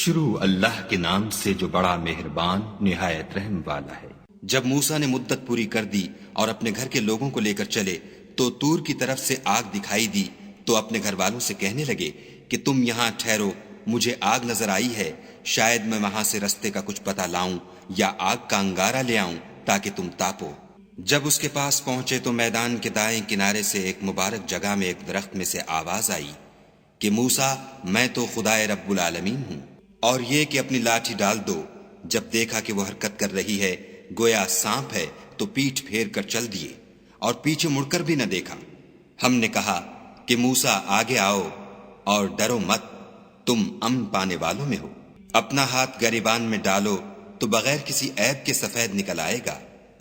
شروع اللہ کے نام سے جو بڑا مہربان نہایت رحم والا ہے۔ جب موسیٰ نے مدت پوری کر دی اور اپنے گھر کے لوگوں کو لے کر چلے تو طور کی طرف سے آگ دکھائی دی، تو اپنے گھر والوں سے کہنے لگے کہ تم یہاں ٹھہرو، مجھے آگ نظر آئی ہے، شاید میں وہاں سے رستے کا کچھ پتہ لاؤں یا آگ کا انگارہ لے آؤں تاکہ تم تاپو۔ جب اس کے پاس پہنچے تو میدان کے دائیں کنارے سے ایک مبارک جگہ میں ایک درخت میں سے آواز آئی کہ موسیٰ، میں تو خدائے رب العالمین ہوں، اور یہ کہ اپنی لاٹھی ڈال دو۔ جب دیکھا کہ وہ حرکت کر رہی ہے گویا سانپ ہے تو پیٹھ پھیر کر چل دیے اور پیچھے مڑ کر بھی نہ دیکھا۔ ہم نے کہا کہ موسیٰ آگے آؤ اور ڈرو مت، تم امن پانے والوں میں ہو۔ اپنا ہاتھ گریبان میں ڈالو تو بغیر کسی عیب کے سفید نکل آئے گا،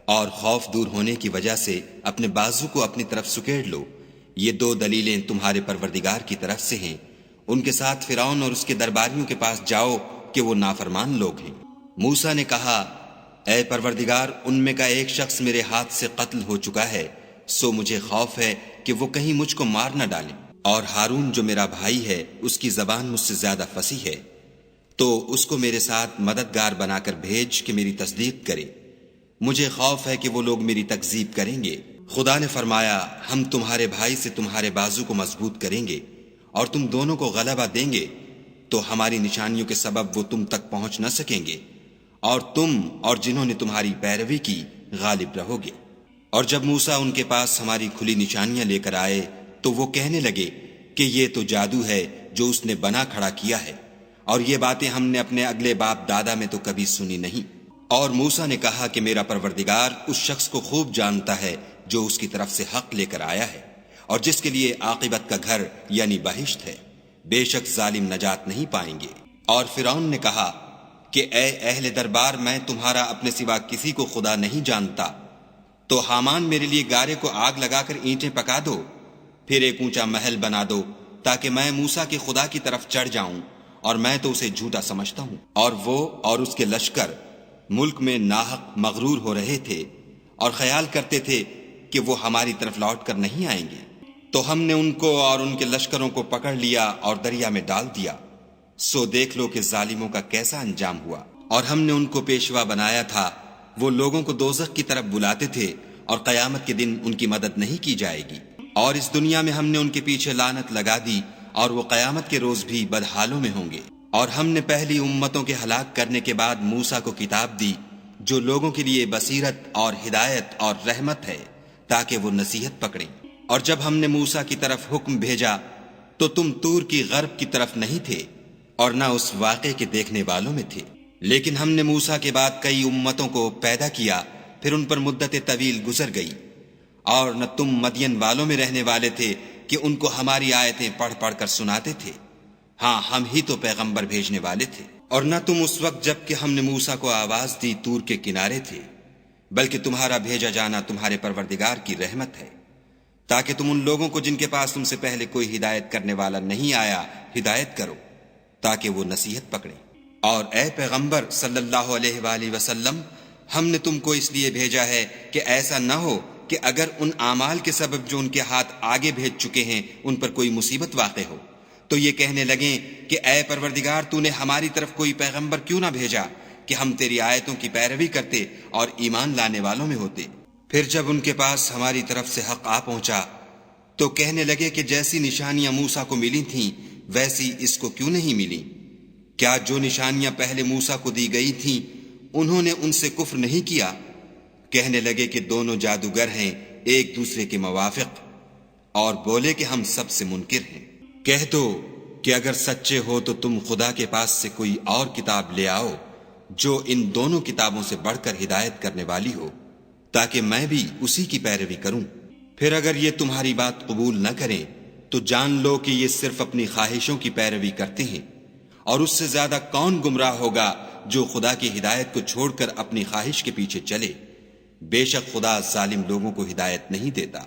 اور خوف دور ہونے کی وجہ سے اپنے بازو کو اپنی طرف سکیڑ لو۔ یہ دو دلیلیں تمہارے پروردگار کی طرف سے ہیں۔ ان کے ساتھ فرعون اور اس کے درباریوں کے پاس جاؤ کہ وہ نافرمان لوگ ہیں۔ موسیٰ نے کہا، اے پروردگار، ان میں کا ایک شخص میرے ہاتھ سے قتل ہو چکا ہے، سو مجھے خوف ہے کہ وہ کہیں مجھ کو مار نہ ڈالیں، اور ہارون جو میرا بھائی ہے اس کی زبان مجھ سے زیادہ فصیح ہے، تو اس کو میرے ساتھ مددگار بنا کر بھیج کہ میری تصدیق کرے۔ مجھے خوف ہے کہ وہ لوگ میری تکذیب کریں گے۔ خدا نے فرمایا، ہم تمہارے بھائی سے تمہارے بازو کو مضبوط کریں گے اور تم دونوں کو غلبہ دیں گے، تو ہماری نشانیوں کے سبب وہ تم تک پہنچ نہ سکیں گے، اور تم اور جنہوں نے تمہاری پیروی کی غالب رہو گے۔ اور جب موسیٰ ان کے پاس ہماری کھلی نشانیاں لے کر آئے تو وہ کہنے لگے کہ یہ تو جادو ہے جو اس نے بنا کھڑا کیا ہے، اور یہ باتیں ہم نے اپنے اگلے باپ دادا میں تو کبھی سنی نہیں۔ اور موسیٰ نے کہا کہ میرا پروردگار اس شخص کو خوب جانتا ہے جو اس کی طرف سے حق لے کر آیا ہے، اور جس کے لیے عاقبت کا گھر یعنی بہشت ہے، بے شک ظالم نجات نہیں پائیں گے۔ اور فرعون نے کہا کہ اے اہل دربار، میں تمہارا اپنے سوا کسی کو خدا نہیں جانتا، تو حامان میرے لیے گارے کو آگ لگا کر اینٹیں پکا دو، پھر ایک اونچا محل بنا دو تاکہ میں موسیٰ کے خدا کی طرف چڑھ جاؤں، اور میں تو اسے جھوٹا سمجھتا ہوں۔ اور وہ اور اس کے لشکر ملک میں ناحق مغرور ہو رہے تھے اور خیال کرتے تھے کہ وہ ہماری طرف لوٹ کر نہیں آئیں گے، تو ہم نے ان کو اور ان کے لشکروں کو پکڑ لیا اور دریا میں ڈال دیا۔ سو دیکھ لو کہ ظالموں کا کیسا انجام ہوا۔ اور ہم نے ان کو پیشوا بنایا تھا، وہ لوگوں کو دوزخ کی طرف بلاتے تھے، اور قیامت کے دن ان کی مدد نہیں کی جائے گی۔ اور اس دنیا میں ہم نے ان کے پیچھے لعنت لگا دی، اور وہ قیامت کے روز بھی بدحالوں میں ہوں گے۔ اور ہم نے پہلی امتوں کے ہلاک کرنے کے بعد موسیٰ کو کتاب دی جو لوگوں کے لیے بصیرت اور ہدایت اور رحمت ہے، تاکہ وہ نصیحت پکڑیں۔ اور جب ہم نے موسیٰ کی طرف حکم بھیجا تو تم طور کی غرب کی طرف نہیں تھے اور نہ اس واقعے کے دیکھنے والوں میں تھے، لیکن ہم نے موسیٰ کے بعد کئی امتوں کو پیدا کیا، پھر ان پر مدت طویل گزر گئی، اور نہ تم مدین والوں میں رہنے والے تھے کہ ان کو ہماری آیتیں پڑھ پڑھ کر سناتے تھے۔ ہاں، ہم ہی تو پیغمبر بھیجنے والے تھے۔ اور نہ تم اس وقت جب کہ ہم نے موسیٰ کو آواز دی طور کے کنارے تھے، بلکہ تمہارا بھیجا جانا تمہارے پروردگار کی رحمت ہے، تاکہ تم ان لوگوں کو جن کے پاس تم سے پہلے کوئی ہدایت کرنے والا نہیں آیا ہدایت کرو، تاکہ وہ نصیحت پکڑیں۔ اور اے پیغمبر صلی اللہ علیہ وآلہ وسلم، ہم نے تم کو اس لیے بھیجا ہے کہ ایسا نہ ہو کہ اگر ان اعمال کے سبب جو ان کے ہاتھ آگے بھیج چکے ہیں ان پر کوئی مصیبت واقع ہو، تو یہ کہنے لگیں کہ اے پروردگار، تو نے ہماری طرف کوئی پیغمبر کیوں نہ بھیجا کہ ہم تیری آیتوں کی پیروی کرتے اور ایمان لانے والوں میں ہوتے۔ پھر جب ان کے پاس ہماری طرف سے حق آ پہنچا تو کہنے لگے کہ جیسی نشانیاں موسیٰ کو ملی تھیں ویسی اس کو کیوں نہیں ملی؟ کیا جو نشانیاں پہلے موسیٰ کو دی گئی تھیں انہوں نے ان سے کفر نہیں کیا؟ کہنے لگے کہ دونوں جادوگر ہیں ایک دوسرے کے موافق، اور بولے کہ ہم سب سے منکر ہیں۔ کہہ دو کہ اگر سچے ہو تو تم خدا کے پاس سے کوئی اور کتاب لے آؤ جو ان دونوں کتابوں سے بڑھ کر ہدایت کرنے والی ہو، تاکہ میں بھی اسی کی پیروی کروں۔ پھر اگر یہ تمہاری بات قبول نہ کریں تو جان لو کہ یہ صرف اپنی خواہشوں کی پیروی کرتے ہیں، اور اس سے زیادہ کون گمراہ ہوگا جو خدا کی ہدایت کو چھوڑ کر اپنی خواہش کے پیچھے چلے۔ بے شک خدا ظالم لوگوں کو ہدایت نہیں دیتا۔